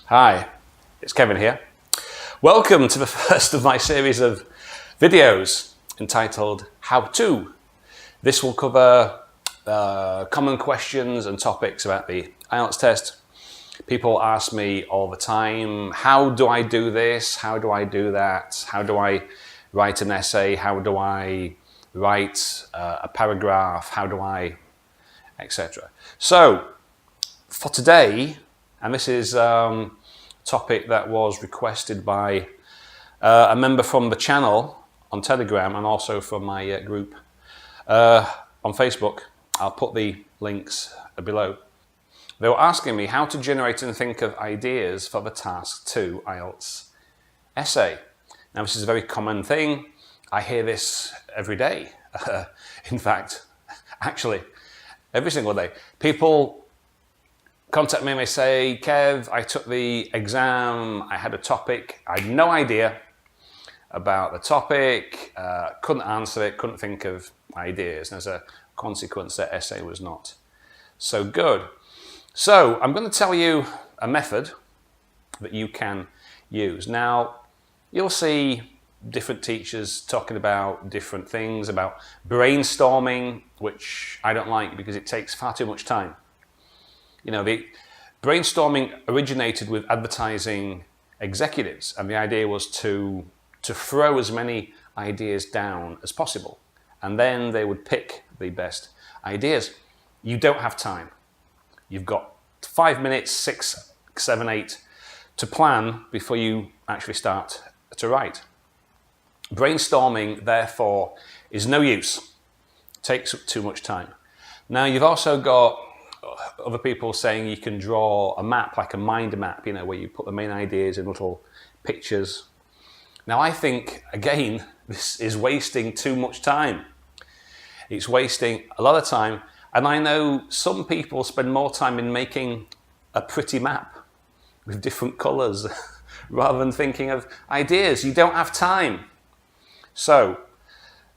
Hi, it's Kevin here. Welcome to the first of my series of videos entitled How To. This will cover common questions and topics about the IELTS test. People ask me all the time, how do I do this? How do I do that? How do I write an essay? How do I write a paragraph? How do I, etc. So, for today, and this is a topic that was requested by a member from the channel on Telegram and also from my group on Facebook. I'll put the links below. They were asking me how to generate and think of ideas for the Task 2 IELTS essay. Now, this is a very common thing. I hear this every day. In fact, actually, every single day. People contact me and they say, Kev, I took the exam, I had a topic, I had no idea about the topic, couldn't answer it, couldn't think of ideas, and as a consequence, their essay was not so good. So I'm going to tell you a method that you can use. Now, you'll see different teachers talking about different things, about brainstorming, which I don't like because it takes far too much time. You know, the brainstorming originated with advertising executives, and the idea was to throw as many ideas down as possible, and then they would pick the best ideas. You don't have time. You've got 5 minutes, 6, 7, 8 to plan before you actually start to write. Brainstorming, therefore, is no use. It takes up too much time. Now, you've also got other people saying you can draw a map, like a mind map, you know, where you put the main ideas in little pictures. Now, I think, again, this is wasting too much time. It's wasting a lot of time, and I know some people spend more time in making a pretty map with different colours rather than thinking of ideas. You don't have time. So,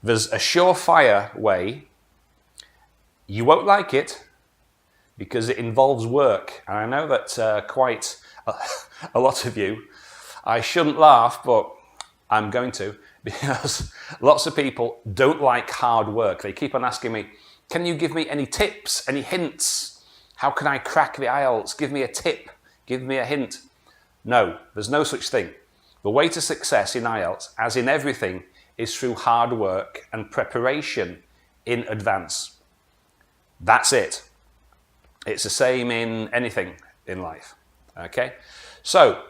there's a surefire way. You won't like it, because it involves work. And I know that quite a lot of you, I shouldn't laugh, but I'm going to, because lots of people don't like hard work. They keep on asking me, can you give me any tips, any hints? How can I crack the IELTS? Give me a tip, give me a hint. No, there's no such thing. The way to success in IELTS, as in everything, is through hard work and preparation in advance. That's it. It's the same in anything in life, okay? So,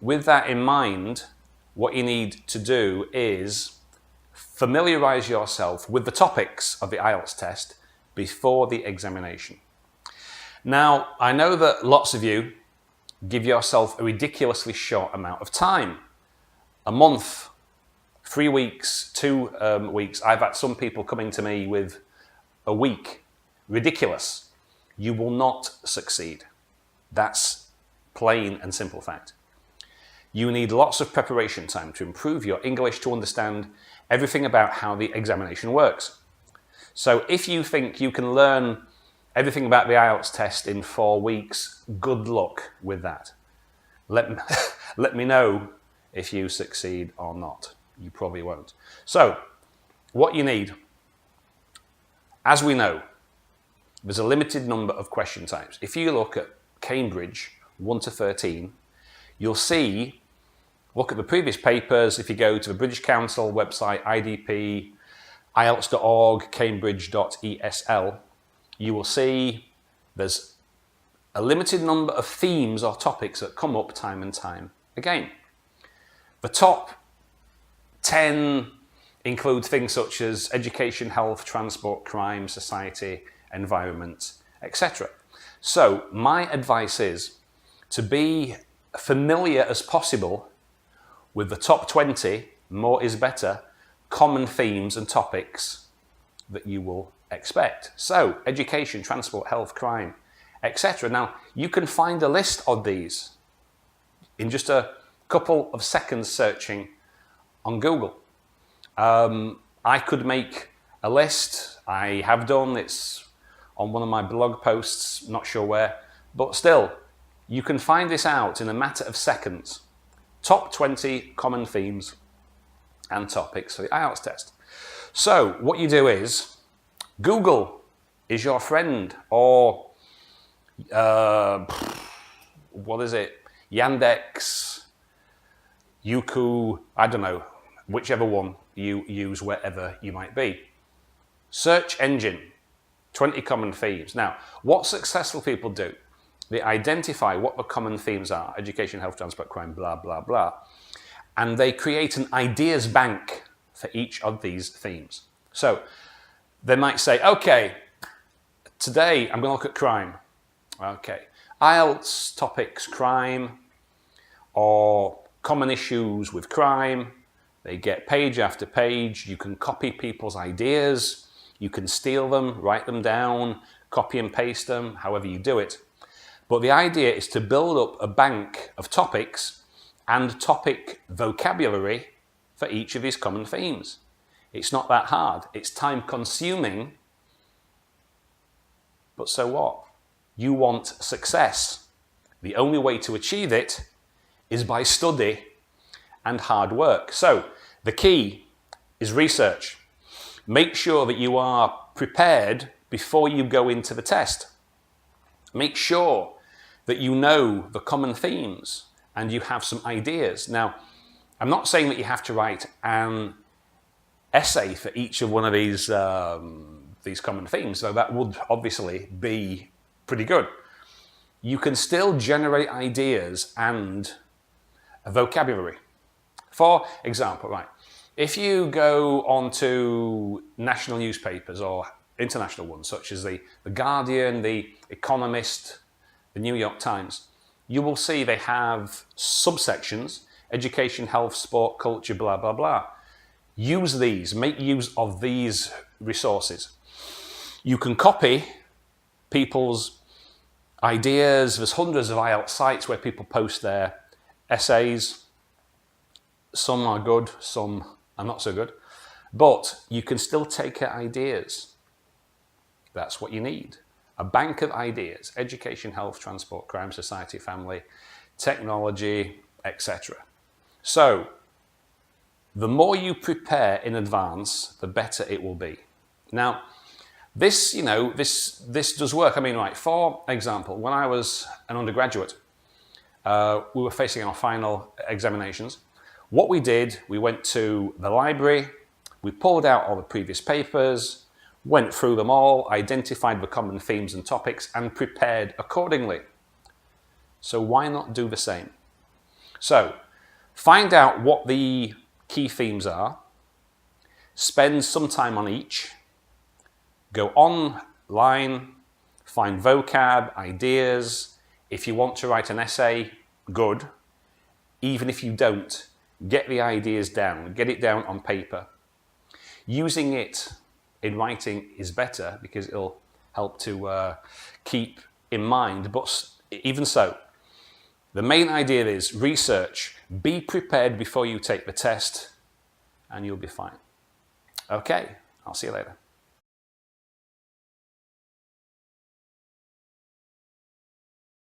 with that in mind, what you need to do is familiarize yourself with the topics of the IELTS test before the examination. Now, I know that lots of you give yourself a ridiculously short amount of time. A month, 3 weeks, 2 weeks. I've had some people coming to me with a week. Ridiculous. You will not succeed. That's plain and simple fact. You need lots of preparation time to improve your English, to understand everything about how the examination works. So if you think you can learn everything about the IELTS test in 4 weeks, good luck with that. Let me know if you succeed or not. You probably won't. So, what you need, as we know, there's a limited number of question types. If you look at Cambridge 1 to 13, you'll see, look at the previous papers. If you go to the British Council website, IDP, IELTS.org, cambridge.esl, you will see there's a limited number of themes or topics that come up time and time again. The top 10 include things such as education, health, transport, crime, society, environment, etc. So my advice is to be familiar as possible with the top 20, more is better, common themes and topics that you will expect. So education, transport, health, crime, etc. Now you can find a list of these in just a couple of seconds searching on Google. I could make a list. I have done. It's on one of my blog posts, not sure where, but still, You can find this out in a matter of seconds. Top 20 common themes and topics for the IELTS test. So what you do is, Google is your friend, or what is it? Yandex, Youku, I don't know, whichever one you use wherever you might be. Search engine, 20 common themes. Now, what successful people do, they identify what the common themes are, education, health, transport, crime, blah, blah, blah, and they create an ideas bank for each of these themes. So they might say, okay, today I'm going to look at crime. Okay, IELTS topics, crime, or common issues with crime. They get page after page. You can copy people's ideas. You can steal them, write them down, copy and paste them, however you do it. But the idea is to build up a bank of topics and topic vocabulary for each of these common themes. It's not that hard. It's time consuming, but so what? You want success. The only way to achieve it is by study and hard work. So the key is research. Make sure that you are prepared before you go into the test. Make sure that you know the common themes and you have some ideas. Now, I'm not saying that you have to write an essay for each of one of these common themes, though that would obviously be pretty good. You can still generate ideas and a vocabulary. For example, right, if you go onto national newspapers or international ones, such as the Guardian, the Economist, the New York Times, you will see they have subsections: education, health, sport, culture, blah, blah, blah. Use these, make use of these resources. You can copy people's ideas. There's hundreds of IELTS sites where people post their essays. Some are good, some are not so good. But you can still take ideas. That's what you need. A bank of ideas: education, health, transport, crime, society, family, technology, etc. So, the more you prepare in advance, the better it will be. Now, this does work. I mean, right, for example, when I was an undergraduate, we were facing our final examinations. What we did, we went to the library, we pulled out all the previous papers, went through them all, identified the common themes and topics, and prepared accordingly. So why not do the same? So, find out what the key themes are, spend some time on each, go online, find vocab, ideas. If you want to write an essay, good. Even if you don't, get the ideas down, get it down on paper. Using it in writing is better because it'll help to keep in mind. But even so, the main idea is research. Be prepared before you take the test and you'll be fine. Okay, I'll see you later.